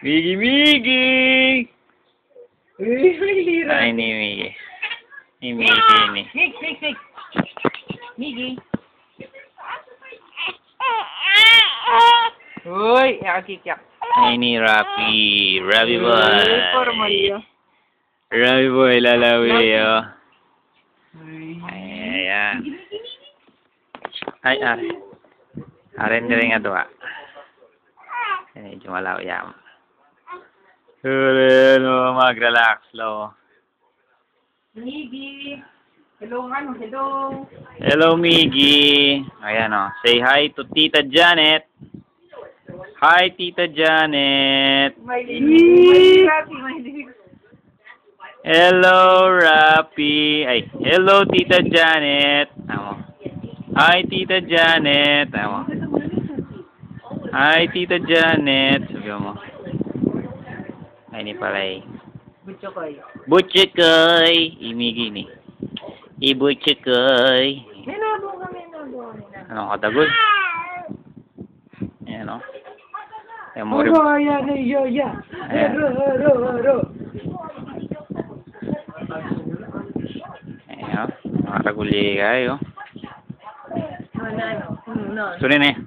Miggy, Miggy! Lira. Ay, ni Miggy. Ni Miggy, ni. Sig. Miggy. Uy, nakakikyak. Ay, ni Rapi. Rapi boy. Formal yun. Rapi boy, lalawi, oh. Ay, ayan. Ay, are. Are, hindi rin nga doa. Medyo malaw yan. Hello, mag-relax, lo. Miggy. Hello, ano? Hello. Hello, Miggy. Ayan, oh. Say hi to Tita Janet. Hi, Tita Janet. May linig. Hello, Rapi. Ay, hello, Tita Janet. Amo. Hi, Tita Janet. Amo. Hi, Tita Janet. Sabi mo. Ay, ni pala eh. Butchokoy. Butchikoy. Imigi ni. Ibutchikoy. Menado kami. Anong katagod? Ayan, o. Ayan mo rin. Ayan. Ro. Ayan, o. Makataguli kayo. No. Sunin eh.